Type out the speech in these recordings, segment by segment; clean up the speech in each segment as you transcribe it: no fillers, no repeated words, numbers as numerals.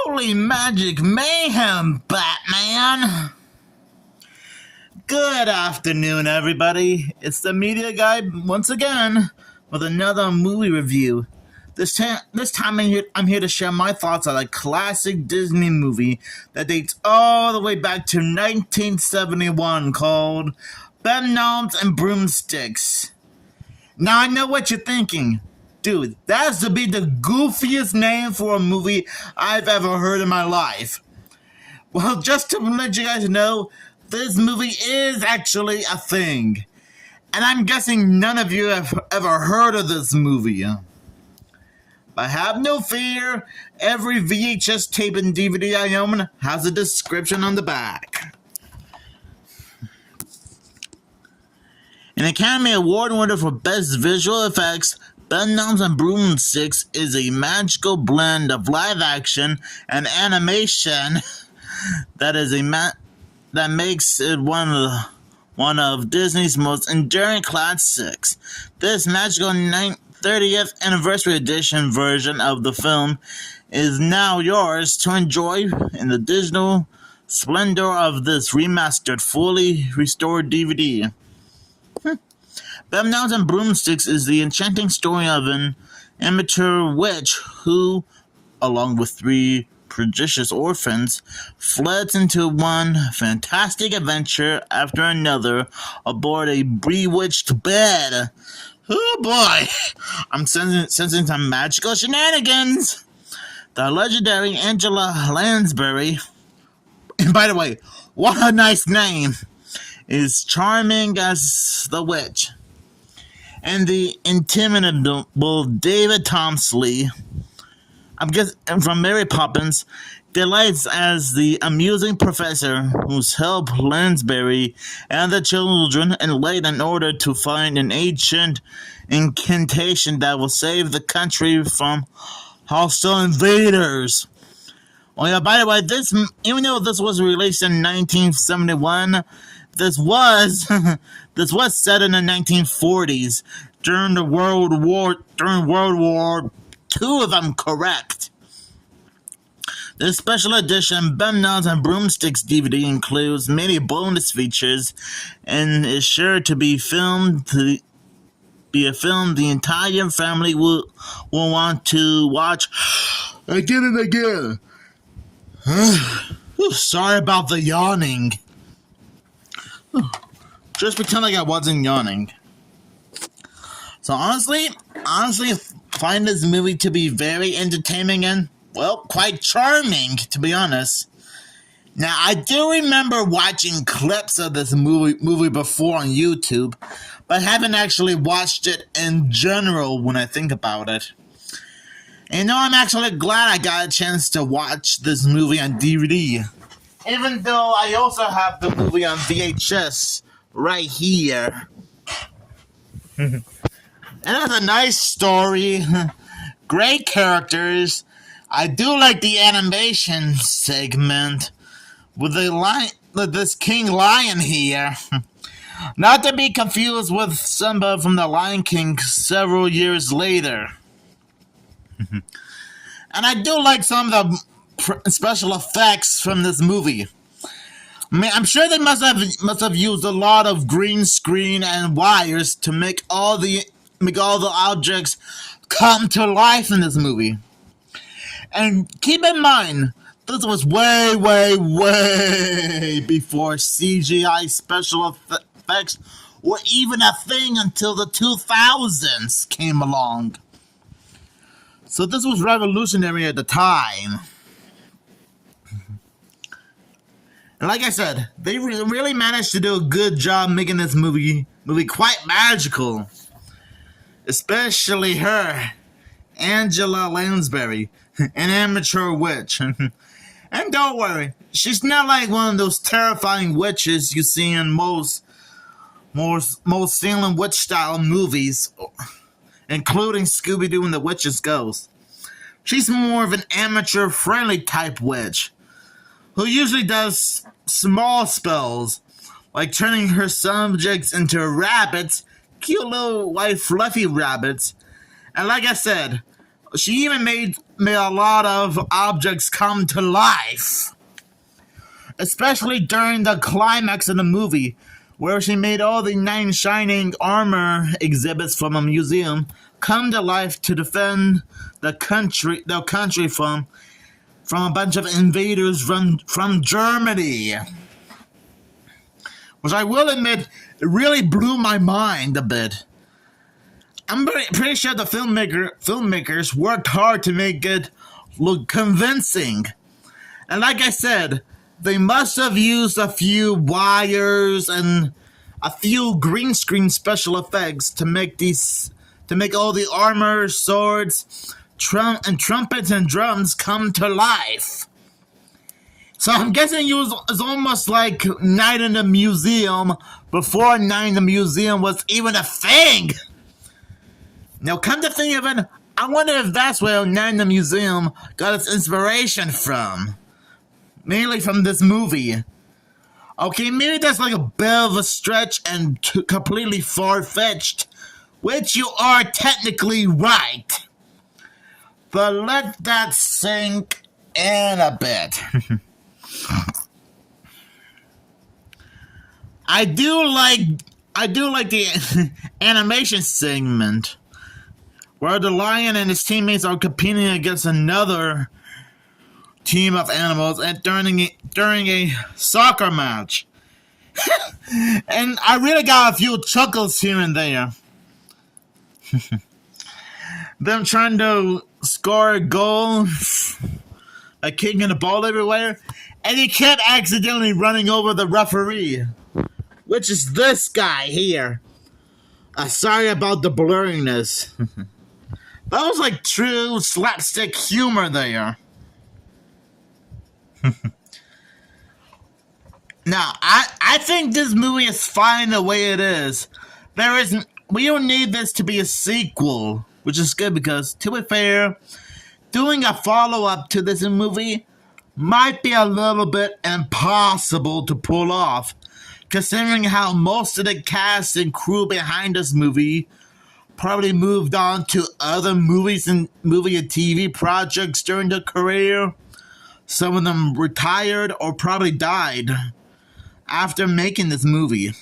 Holy Magic Mayhem, Batman! Good afternoon, everybody. It's the Media Guy once again with another movie review. This time I'm here to share my thoughts on a classic Disney movie that dates all the way back to 1971 called Bedknobs and Broomsticks. Now I know what you're thinking. Dude, that has to be the goofiest name for a movie I've ever heard in my life. Well, just to let you guys know, this movie is actually a thing. And I'm guessing none of you have ever heard of this movie. But have no fear, every VHS tape and DVD I own has a description on the back. An Academy Award winner for Best Visual Effects, Bedknobs and Broomsticks is a magical blend of live action and animation that makes it one of Disney's most enduring classics. This magical 30th anniversary edition version of the film is now yours to enjoy in the digital splendor of this remastered, fully restored DVD. Bedknobs and Broomsticks is the enchanting story of an immature witch who, along with three prodigious orphans, fled into one fantastic adventure after another aboard a bewitched bed. Oh boy, I'm sensing some magical shenanigans. The legendary Angela Lansbury, and by the way, what a nice name, is charming as the witch. And the inimitable David Tomsley, I'm guessing from Mary Poppins, delights as the amusing professor who's helped Lansbury and the children enlist in order to find an ancient incantation that will save the country from hostile invaders. Oh yeah, by the way, even though this was released in 1971, this was set in the 1940s during World War II, if I'm correct. This special edition Bedknobs and Broomsticks DVD includes many bonus features and is sure to be a film the entire family will want to watch again and again. Sorry about the yawning. Just pretend like I wasn't yawning. So honestly, find this movie to be very entertaining and, well, quite charming, to be honest. Now, I do remember watching clips of this movie before on YouTube, but haven't actually watched it in general when I think about it. And I'm actually glad I got a chance to watch this movie on DVD. Even though I also have the movie on VHS right here. And it's a nice story. Great characters. I do like the animation segment with this King Lion here. Not to be confused with Simba from the Lion King several years later. And I do like some of the special effects from this movie. I mean, I'm sure they must have used a lot of green screen and wires to make all the objects come to life in this movie. And keep in mind, this was way before CGI special effects were even a thing until the 2000s came along. So this was revolutionary at the time. And like I said, they really managed to do a good job making this movie quite magical. Especially her, Angela Lansbury, an amateur witch. And don't worry, she's not like one of those terrifying witches you see in most Salem witch-style movies, including Scooby-Doo and the Witch's Ghost. She's more of an amateur-friendly type witch, who usually does small spells, like turning her subjects into rabbits, cute little white fluffy rabbits, and like I said, She even made a lot of objects come to life, especially during the climax of the movie, where she made all the 9 shining armor exhibits from a museum come to life to defend the country from a bunch of invaders from Germany. Which I will admit, it really blew my mind a bit. I'm pretty sure the filmmakers worked hard to make it look convincing. And like I said, they must have used a few wires and a few green screen special effects to make all the armor, swords, trumpets and drums come to life. So I'm guessing it was almost like Night in the Museum before Night in the Museum was even a thing. Now, come to think of it, I wonder if that's where Night in the Museum got its inspiration from. Mainly from this movie. Okay, maybe that's like a bit of a stretch and completely far-fetched, which you are technically right. But let that sink in a bit. I do like the animation segment where the lion and his teammates are competing against another team of animals during a soccer match. And I really got a few chuckles here and there. Them trying to score a goal, kicking the ball everywhere, and he kept accidentally running over the referee, which is this guy here. Sorry about the blurriness. That was like true slapstick humor there. Now, I think this movie is fine the way it is. We don't need this to be a sequel, which is good because, to be fair, doing a follow-up to this movie might be a little bit impossible to pull off, considering how most of the cast and crew behind this movie probably moved on to other movie and TV projects during their career. Some of them retired or probably died after making this movie.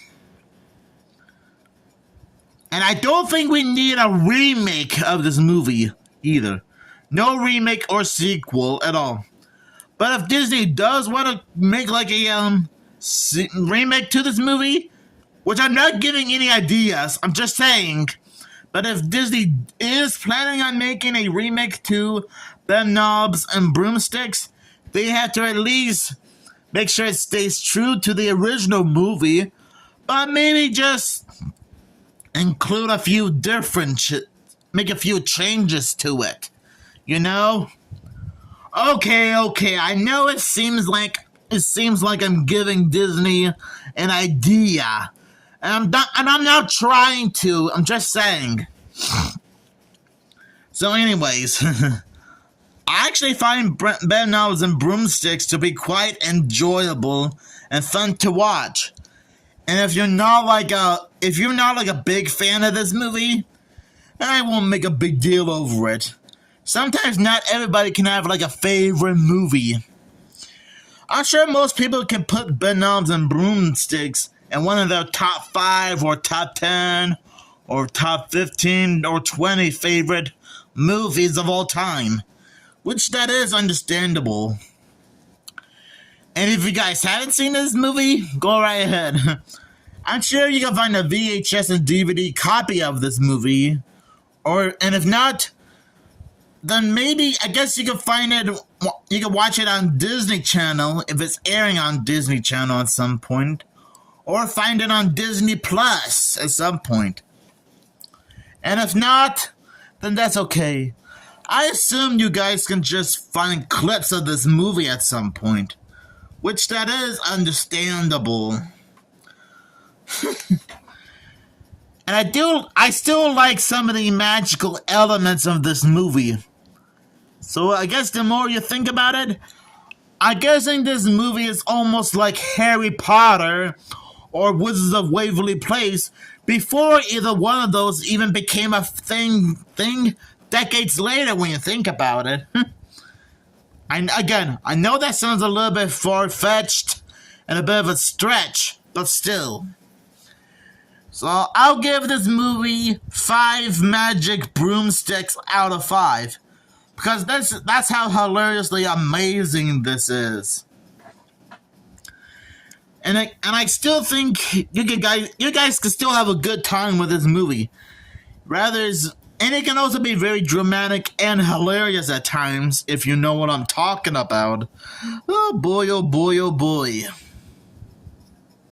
And I don't think we need a remake of this movie either. No remake or sequel at all. But if Disney does want to make like a remake to this movie, which I'm not giving any ideas, I'm just saying, but if Disney is planning on making a remake to Bedknobs and Broomsticks, they have to at least make sure it stays true to the original movie, but maybe just include a few make a few changes to it. You know? Okay, I know it seems like I'm giving Disney an idea. And I'm not trying to, I'm just saying. So anyways, I actually find Bedknobs and Broomsticks to be quite enjoyable and fun to watch. And if you're not like a big fan of this movie, I won't make a big deal over it. Sometimes not everybody can have like a favorite movie. I'm sure most people can put Bedknobs and Broomsticks in one of their top 5 or top 10 or top 15 or 20 favorite movies of all time. Which that is understandable. And if you guys haven't seen this movie, go right ahead. I'm sure you can find a VHS and DVD copy of this movie. And if not, then maybe, I guess you can find it, you can watch it on Disney Channel, if it's airing on Disney Channel at some point. Or find it on Disney Plus at some point. And if not, then that's okay. I assume you guys can just find clips of this movie at some point. Which that is understandable. And I still like some of the magical elements of this movie. So I guess the more you think about it, I'm guessing this movie is almost like Harry Potter or Wizards of Waverly Place before either one of those even became a thing decades later when you think about it. I know that sounds a little bit far-fetched and a bit of a stretch, but still. So I'll give this movie 5 magic broomsticks out of 5. Because that's how hilariously amazing this is. And I still think you guys can still have a good time with this movie. And it can also be very dramatic and hilarious at times, if you know what I'm talking about. Oh boy, oh boy, oh boy.